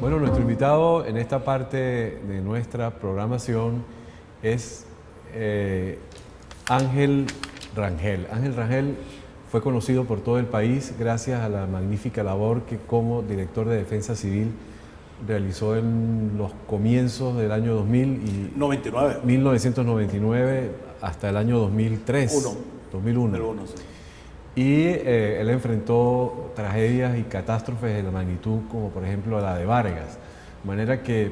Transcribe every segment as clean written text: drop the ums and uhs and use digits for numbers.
Bueno, nuestro invitado en esta parte de nuestra programación es Ángel Rangel. Ángel Rangel fue conocido por todo el país gracias a la magnífica labor que como director de Defensa Civil realizó en los comienzos del año 1999 hasta el año 2003. 2001. Sí. Y él enfrentó tragedias y catástrofes de la magnitud como por ejemplo la de Vargas. De manera que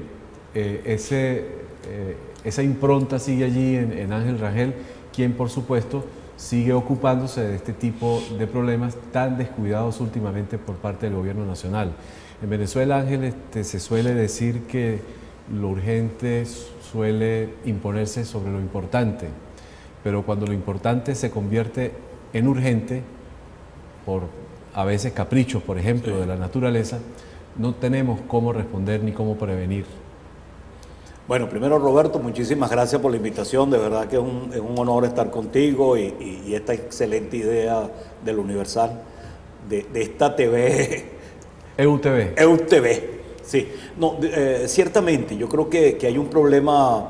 esa impronta sigue allí en Ángel Rangel, quien por supuesto sigue ocupándose de este tipo de problemas tan descuidados últimamente por parte del gobierno nacional. En Venezuela, Ángel, se suele decir que lo urgente suele imponerse sobre lo importante, pero cuando lo importante se convierte en urgente, por a veces caprichos, por ejemplo, de la naturaleza, no tenemos cómo responder ni cómo prevenir. Bueno, primero Roberto, muchísimas gracias por la invitación, de verdad que es un honor estar contigo y esta excelente idea del Universal, de esta TV. EUTV. EUTV, sí. No, ciertamente, yo creo que hay un problema,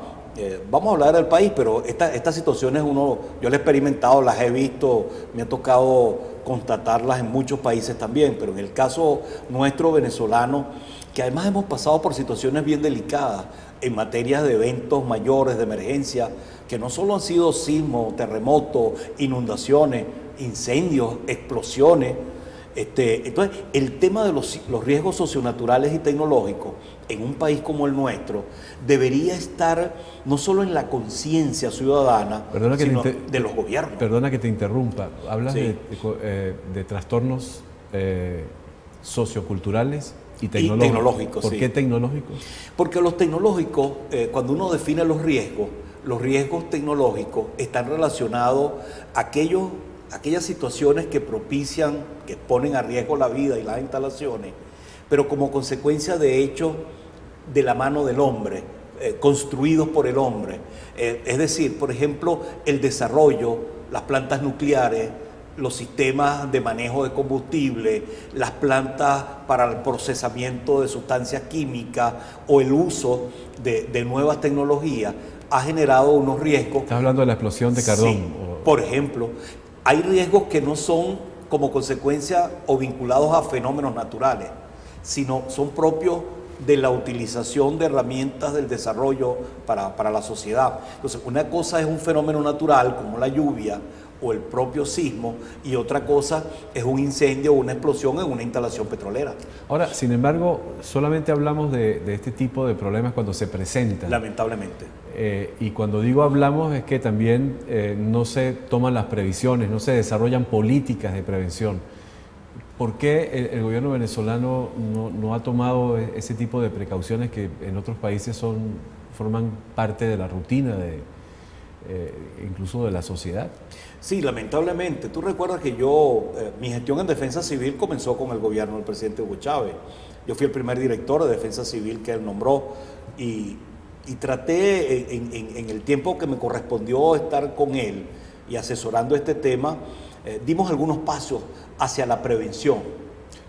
vamos a hablar del país, pero estas situaciones yo las he experimentado, las he visto, me ha tocado constatarlas en muchos países también, pero en el caso nuestro venezolano, que además hemos pasado por situaciones bien delicadas en materia de eventos mayores, de emergencia, que no solo han sido sismos, terremotos, inundaciones, incendios, explosiones. Entonces, el tema de los riesgos socionaturales y tecnológicos en un país como el nuestro debería estar no solo en la conciencia ciudadana, sino de los gobiernos. Perdona que te interrumpa. Hablas de trastornos socioculturales y tecnológicos. ¿Por qué tecnológicos? Porque los tecnológicos, cuando uno define los riesgos tecnológicos están relacionados a aquellas situaciones que propician, que ponen a riesgo la vida y las instalaciones, pero como consecuencia de hechos de la mano del hombre, construidos por el hombre. Es decir, por ejemplo, el desarrollo, las plantas nucleares, los sistemas de manejo de combustible, las plantas para el procesamiento de sustancias químicas o el uso de nuevas tecnologías, ha generado unos riesgos. Estás hablando de la explosión de Cardón. Sí, por ejemplo, hay riesgos que no son como consecuencia o vinculados a fenómenos naturales, sino son propios de la utilización de herramientas del desarrollo para la sociedad. Entonces, una cosa es un fenómeno natural como la lluvia o el propio sismo, y otra cosa es un incendio o una explosión en una instalación petrolera. Ahora, sin embargo, solamente hablamos de este tipo de problemas cuando se presentan. Lamentablemente. Y cuando digo hablamos es que también no se toman las previsiones, no se desarrollan políticas de prevención. ¿Por qué el gobierno venezolano no ha tomado ese tipo de precauciones que en otros países forman parte de la rutina incluso de la sociedad? Sí, lamentablemente. Tú recuerdas que mi gestión en Defensa Civil comenzó con el gobierno del presidente Hugo Chávez. Yo fui el primer director de Defensa Civil que él nombró y traté en el tiempo que me correspondió estar con él y asesorando este tema, dimos algunos pasos hacia la prevención.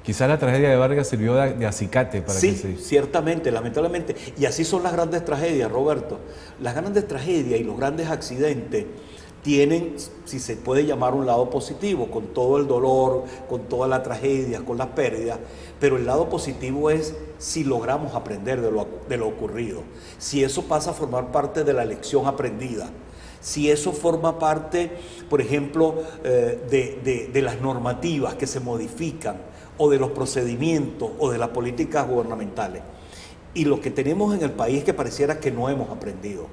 Quizá la tragedia de Vargas sirvió de acicate para que se... Sí, ciertamente, lamentablemente. Y así son las grandes tragedias, Roberto. Las grandes tragedias y los grandes accidentes tienen, si se puede llamar, un lado positivo, con todo el dolor, con toda la tragedia, con las pérdidas, pero el lado positivo es si logramos aprender de lo ocurrido, si eso pasa a formar parte de la lección aprendida, si eso forma parte, por ejemplo, de las normativas que se modifican, o de los procedimientos, o de las políticas gubernamentales. Y lo que tenemos en el país es que pareciera que no hemos aprendido.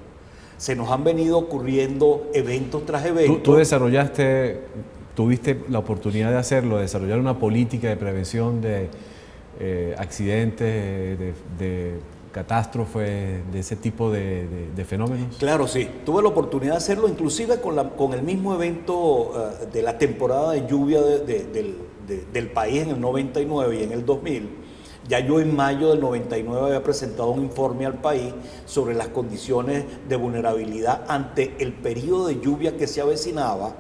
Se nos han venido ocurriendo eventos tras eventos. Tú tuviste la oportunidad de hacerlo, de desarrollar una política de prevención de accidentes, de catástrofes, de ese tipo de fenómenos. Claro, sí. Tuve la oportunidad de hacerlo, inclusive con el mismo evento de la temporada de lluvia del país en el 99 y en el 2000. Ya yo en mayo del 99 había presentado un informe al país sobre las condiciones de vulnerabilidad ante el periodo de lluvia que se avecinaba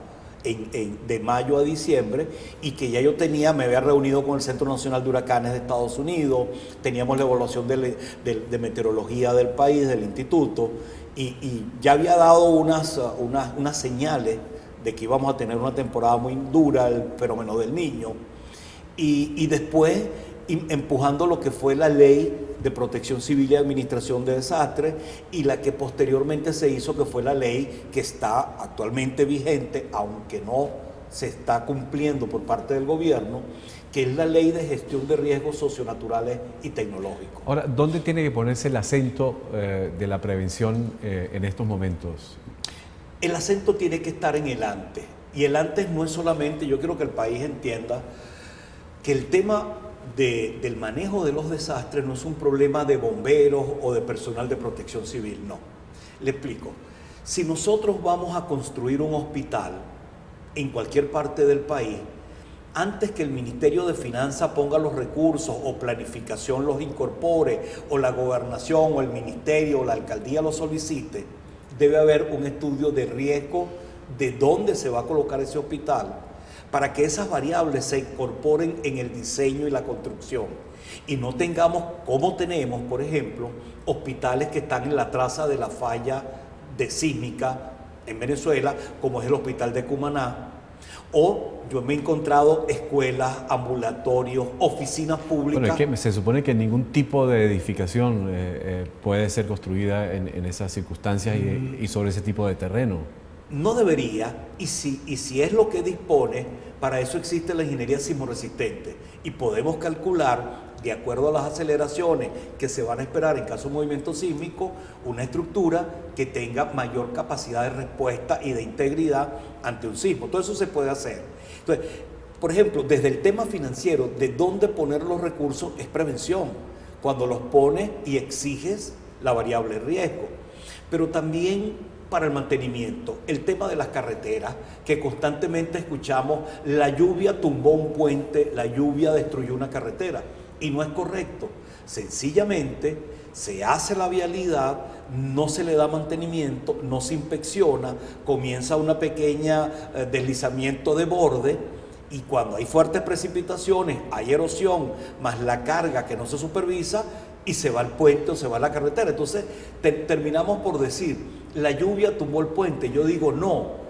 de mayo a diciembre, y que ya yo me había reunido con el Centro Nacional de Huracanes de Estados Unidos, teníamos la evaluación de meteorología del país, del instituto, y ya había dado unas señales de que íbamos a tener una temporada muy dura, el fenómeno del Niño, y después empujando lo que fue la ley de protección civil y administración de desastres, y la que posteriormente se hizo, que fue la ley que está actualmente vigente, aunque no se está cumpliendo por parte del gobierno, que es la ley de gestión de riesgos socionaturales y tecnológicos. Ahora, ¿dónde tiene que ponerse el acento de la prevención en estos momentos? El acento tiene que estar en el antes, y el antes no es solamente, yo quiero que el país entienda que el tema del manejo de los desastres no es un problema de bomberos o de personal de protección civil, no. Le explico. Si nosotros vamos a construir un hospital en cualquier parte del país, antes que el Ministerio de Finanzas ponga los recursos o planificación los incorpore, o la gobernación o el ministerio o la alcaldía los solicite, debe haber un estudio de riesgo de dónde se va a colocar ese hospital, para que esas variables se incorporen en el diseño y la construcción, y no tengamos, como tenemos, por ejemplo, hospitales que están en la traza de la falla de sísmica en Venezuela, como es el hospital de Cumaná, o yo me he encontrado escuelas, ambulatorios, oficinas públicas. Bueno, es que se supone que ningún tipo de edificación puede ser construida en esas circunstancias y sobre ese tipo de terreno. No debería, y si es lo que dispone, para eso existe la ingeniería sismoresistente, y podemos calcular, de acuerdo a las aceleraciones que se van a esperar en caso de movimiento sísmico, una estructura que tenga mayor capacidad de respuesta y de integridad ante un sismo. Todo eso se puede hacer. Entonces, por ejemplo, desde el tema financiero, de dónde poner los recursos es prevención, cuando los pones y exiges la variable riesgo. Pero también para el mantenimiento, el tema de las carreteras, que constantemente escuchamos: la lluvia tumbó un puente, la lluvia destruyó una carretera, y no es correcto. Sencillamente se hace la vialidad, no se le da mantenimiento, no se inspecciona, comienza una pequeña deslizamiento de borde, y cuando hay fuertes precipitaciones, hay erosión, más la carga que no se supervisa, y se va el puente o se va la carretera. Entonces terminamos por decir: la lluvia tumbó el puente. Yo digo: no,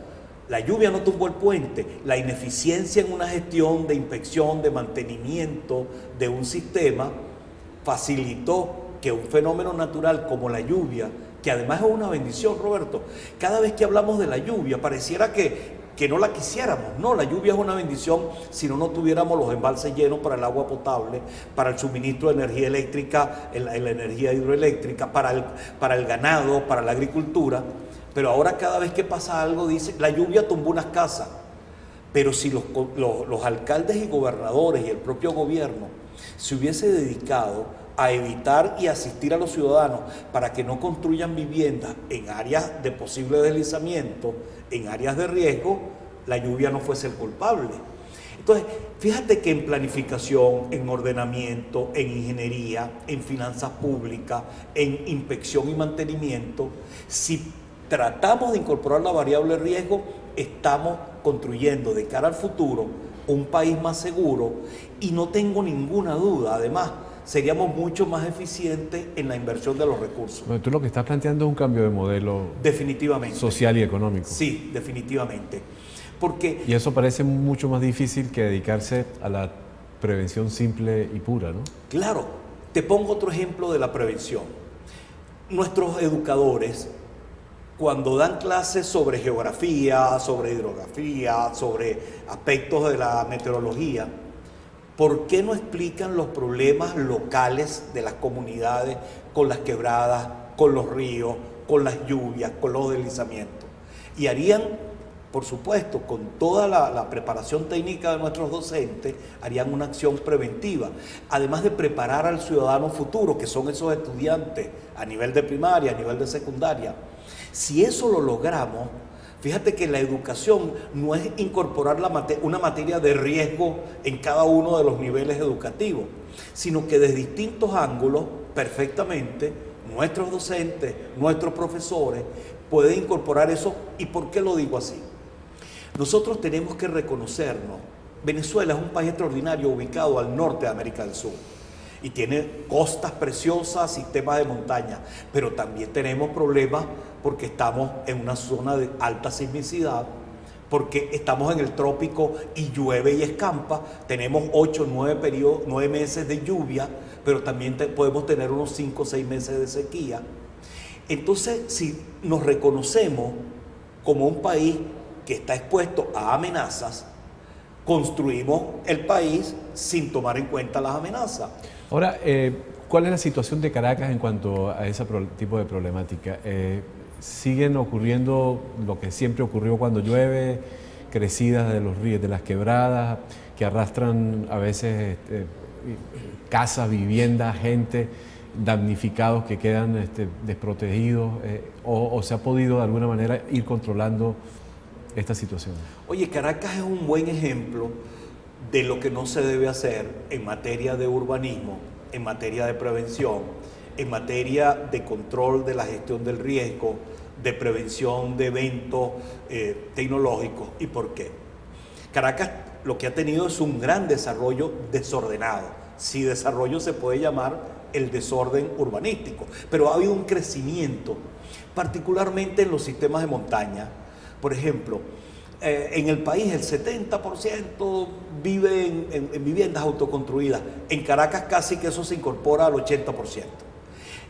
la lluvia no tumbó el puente. La ineficiencia en una gestión de inspección, de mantenimiento de un sistema, facilitó que un fenómeno natural como la lluvia, que además es una bendición, Roberto, cada vez que hablamos de la lluvia pareciera que no la quisiéramos. No, la lluvia es una bendición si no tuviéramos los embalses llenos para el agua potable, para el suministro de energía eléctrica, la energía hidroeléctrica, para el ganado, para la agricultura. Pero ahora cada vez que pasa algo dice: la lluvia tumbó unas casas. Pero si los alcaldes y gobernadores y el propio gobierno se hubiese dedicado a evitar y asistir a los ciudadanos para que no construyan viviendas en áreas de posible deslizamiento, en áreas de riesgo, la lluvia no fuese el culpable. Entonces, fíjate que en planificación, en ordenamiento, en ingeniería, en finanzas públicas, en inspección y mantenimiento, si tratamos de incorporar la variable riesgo, estamos construyendo de cara al futuro un país más seguro, y no tengo ninguna duda, además, seríamos mucho más eficientes en la inversión de los recursos. Bueno, tú lo que estás planteando es un cambio de modelo definitivamente social y económico. Sí, definitivamente. Porque, y eso parece mucho más difícil que dedicarse a la prevención simple y pura, ¿no? Claro, te pongo otro ejemplo de la prevención. Nuestros educadores, cuando dan clases sobre geografía, sobre hidrografía, sobre aspectos de la meteorología, ¿por qué no explican los problemas locales de las comunidades con las quebradas, con los ríos, con las lluvias, con los deslizamientos? Y harían, por supuesto, con toda la preparación técnica de nuestros docentes, harían una acción preventiva, además de preparar al ciudadano futuro, que son esos estudiantes a nivel de primaria, a nivel de secundaria. Si eso lo logramos, fíjate que la educación no es incorporar una materia de riesgo en cada uno de los niveles educativos, sino que desde distintos ángulos, perfectamente, nuestros docentes, nuestros profesores, pueden incorporar eso. ¿Y por qué lo digo así? Nosotros tenemos que reconocernos. Venezuela es un país extraordinario ubicado al norte de América del Sur y tiene costas preciosas, sistemas de montaña, pero también tenemos problemas porque estamos en una zona de alta sismicidad, porque estamos en el trópico y llueve y escampa, tenemos 8 o 9 meses de lluvia, pero también podemos tener unos 5 o 6 meses de sequía. Entonces, si nos reconocemos como un país que está expuesto a amenazas, construimos el país sin tomar en cuenta las amenazas. Ahora, ¿cuál es la situación de Caracas en cuanto a ese tipo de problemática? ¿Siguen ocurriendo lo que siempre ocurrió cuando llueve, crecidas de los ríos, de las quebradas, que arrastran a veces casas, viviendas, gente, damnificados que quedan desprotegidos? ¿O se ha podido de alguna manera ir controlando esta situación? Oye, Caracas es un buen ejemplo de lo que no se debe hacer en materia de urbanismo, en materia de prevención, en materia de control de la gestión del riesgo, de prevención de eventos tecnológicos. ¿Y por qué? Caracas lo que ha tenido es un gran desarrollo desordenado, si desarrollo se puede llamar el desorden urbanístico, pero ha habido un crecimiento, particularmente en los sistemas de montaña. Por ejemplo, en el país el 70% vive en viviendas autoconstruidas. En Caracas casi que eso se incorpora al 80%.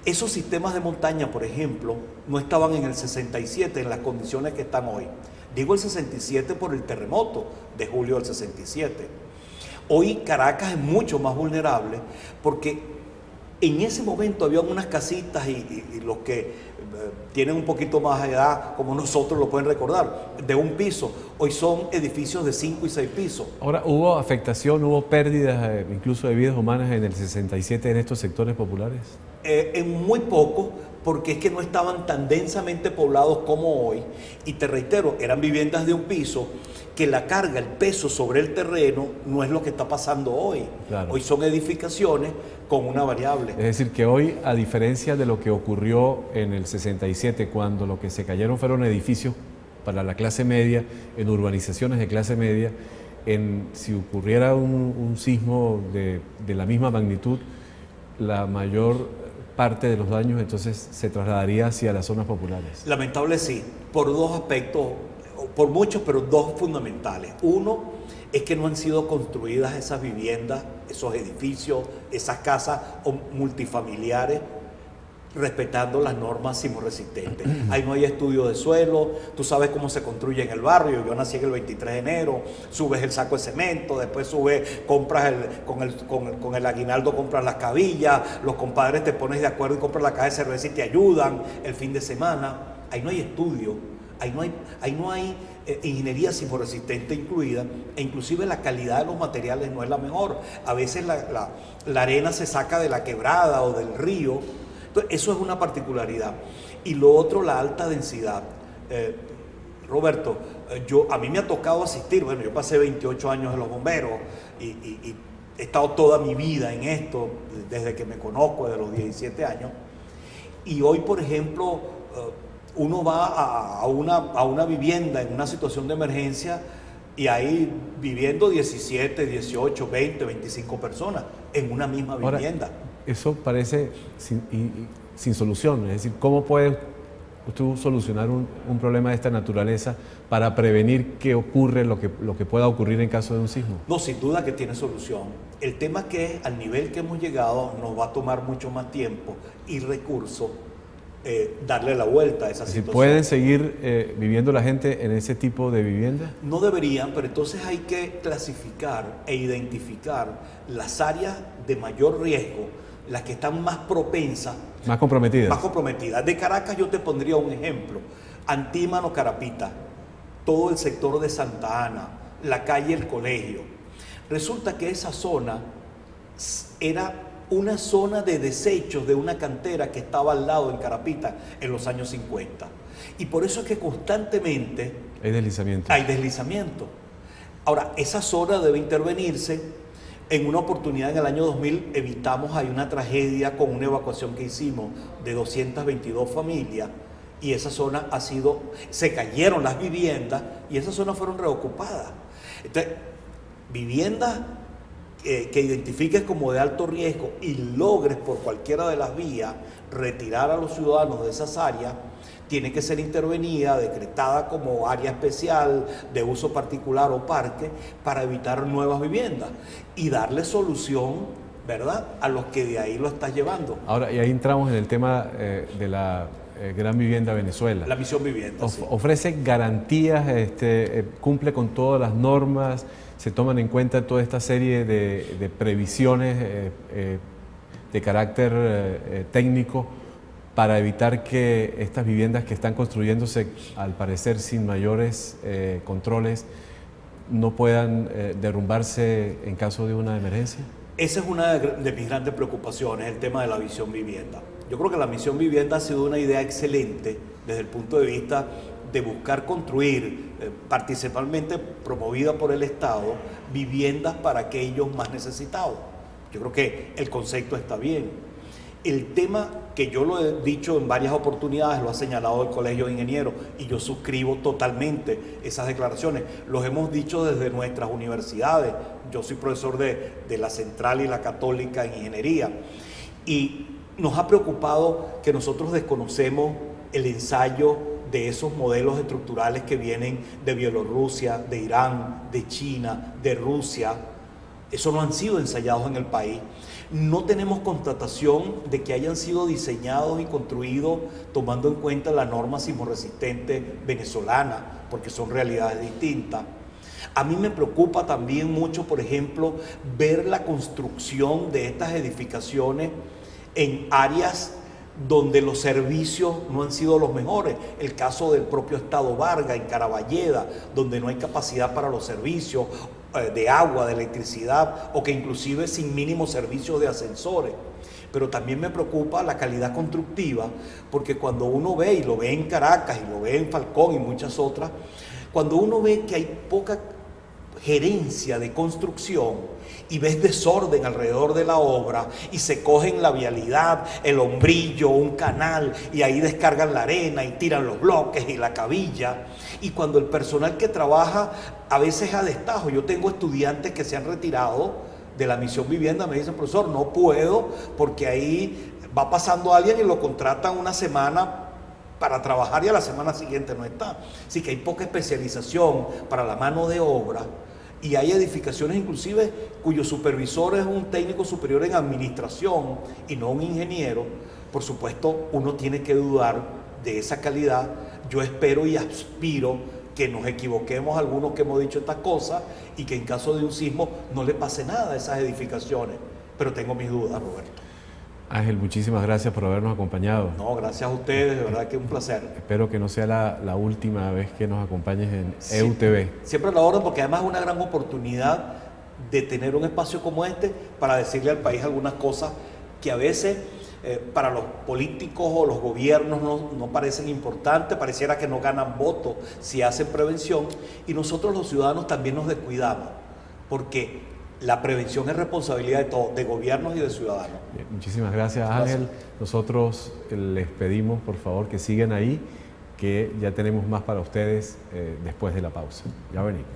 Esos sistemas de montaña, por ejemplo, no estaban en el 67 en las condiciones que están hoy. Digo el 67 por el terremoto de julio del 67. Hoy Caracas es mucho más vulnerable porque en ese momento había unas casitas y los que tienen un poquito más de edad, como nosotros lo pueden recordar, de un piso. Hoy son edificios de 5 y 6 pisos. Ahora, ¿hubo afectación, hubo pérdidas incluso de vidas humanas en el 67 en estos sectores populares? En muy poco, porque es que no estaban tan densamente poblados como hoy. Y te reitero, eran viviendas de un piso, que la carga, el peso sobre el terreno no es lo que está pasando hoy. Claro. Hoy son edificaciones con una variable. Es decir, que hoy, a diferencia de lo que ocurrió en el 67, cuando lo que se cayeron fueron edificios para la clase media, en urbanizaciones de clase media, si ocurriera un sismo de la misma magnitud, la mayor parte de los daños entonces se trasladaría hacia las zonas populares. Lamentable sí, por dos aspectos, por muchos, pero dos fundamentales. Uno es que no han sido construidas esas viviendas, esos edificios, esas casas multifamiliares, respetando las normas sismorresistentes. Ahí no hay estudio de suelo, tú sabes cómo se construye en el barrio. Yo nací en el 23 de enero, subes el saco de cemento, después subes, compras con el aguinaldo, compras las cabillas, los compadres te pones de acuerdo y compras la caja de cerveza y te ayudan el fin de semana. Ahí no hay estudio, ahí no hay ingeniería sismorresistente incluida, e inclusive la calidad de los materiales no es la mejor. A veces la arena se saca de la quebrada o del río. Entonces, eso es una particularidad. Y lo otro, la alta densidad. Roberto, a mí me ha tocado asistir, bueno, yo pasé 28 años en los bomberos y he estado toda mi vida en esto, desde que me conozco, desde los 17 años. Y hoy, por ejemplo, uno va a una vivienda en una situación de emergencia y ahí viviendo 17, 18, 20, 25 personas en una misma vivienda. Ahora, eso parece sin solución, es decir, ¿cómo puede usted solucionar un problema de esta naturaleza para prevenir que ocurre lo que pueda ocurrir en caso de un sismo? No, sin duda que tiene solución. El tema es que al nivel que hemos llegado nos va a tomar mucho más tiempo y recursos darle la vuelta a esa situación. ¿Pueden seguir viviendo la gente en ese tipo de vivienda? No deberían, pero entonces hay que clasificar e identificar las áreas de mayor riesgo, las que están más propensas. Más comprometidas. Más comprometidas. De Caracas yo te pondría un ejemplo. Antímano, Carapita, todo el sector de Santa Ana, la calle El Colegio. Resulta que esa zona era una zona de desechos de una cantera que estaba al lado en Carapita en los años 50. Y por eso es que constantemente hay deslizamiento. Hay deslizamiento. Ahora, esa zona debe intervenirse. En una oportunidad en el año 2000 evitamos ahí una tragedia con una evacuación que hicimos de 222 familias y esa zona se cayeron las viviendas y esas zonas fueron reocupadas. Entonces, viviendas que identifiques como de alto riesgo y logres por cualquiera de las vías retirar a los ciudadanos de esas áreas, tiene que ser intervenida, decretada como área especial de uso particular o parque para evitar nuevas viviendas y darle solución, ¿verdad?, a los que de ahí lo estás llevando. Ahora, y ahí entramos en el tema de la Gran Vivienda Venezuela. La misión vivienda. Sí. Ofrece garantías, cumple con todas las normas, se toman en cuenta toda esta serie de previsiones de carácter técnico para evitar que estas viviendas que están construyéndose, al parecer sin mayores controles, no puedan derrumbarse en caso de una emergencia. Esa es una de mis grandes preocupaciones, el tema de la misión vivienda. Yo creo que la misión vivienda ha sido una idea excelente desde el punto de vista de buscar construir, principalmente promovida por el Estado, viviendas para aquellos más necesitados. Yo creo que el concepto está bien. El tema que yo lo he dicho en varias oportunidades, lo ha señalado el Colegio de Ingenieros y yo suscribo totalmente esas declaraciones. Los hemos dicho desde nuestras universidades. Yo soy profesor de la Central y la Católica en Ingeniería y nos ha preocupado que nosotros desconocemos el ensayo de esos modelos estructurales que vienen de Bielorrusia, de Irán, de China, de Rusia. Eso no han sido ensayados en el país. No tenemos constatación de que hayan sido diseñados y construidos tomando en cuenta la norma sismorresistente venezolana, porque son realidades distintas. A mí me preocupa también mucho, por ejemplo, ver la construcción de estas edificaciones en áreas donde los servicios no han sido los mejores. El caso del propio Estado Vargas, en Caraballeda, donde no hay capacidad para los servicios de agua, de electricidad, o que inclusive sin mínimo servicio de ascensores. Pero también me preocupa la calidad constructiva, porque cuando uno ve, y lo ve en Caracas, y lo ve en Falcón y muchas otras, cuando uno ve que hay poca gerencia de construcción y ves desorden alrededor de la obra y se cogen la vialidad, el hombrillo, un canal y ahí descargan la arena y tiran los bloques y la cabilla, y cuando el personal que trabaja a veces a destajo, yo tengo estudiantes que se han retirado de la misión vivienda, me dicen: profesor, no puedo porque ahí va pasando alguien y lo contratan una semana para trabajar y a la semana siguiente no está. Así que hay poca especialización para la mano de obra y hay edificaciones inclusive cuyo supervisor es un técnico superior en administración y no un ingeniero. Por supuesto, uno tiene que dudar de esa calidad. Yo espero y aspiro que nos equivoquemos algunos que hemos dicho estas cosas y que en caso de un sismo no le pase nada a esas edificaciones. Pero tengo mis dudas, Roberto. Ángel, muchísimas gracias por habernos acompañado. No, gracias a ustedes, de verdad que es un placer. Espero que no sea la última vez que nos acompañes en EUTV. Siempre a la orden, porque además es una gran oportunidad de tener un espacio como este para decirle al país algunas cosas que a veces para los políticos o los gobiernos no parecen importantes, pareciera que no ganan votos si hacen prevención, y nosotros los ciudadanos también nos descuidamos, porque la prevención es responsabilidad de todos, de gobiernos y de ciudadanos. Bien, muchísimas gracias, Ángel. Gracias. Nosotros les pedimos, por favor, que sigan ahí, que ya tenemos más para ustedes después de la pausa. Ya venimos.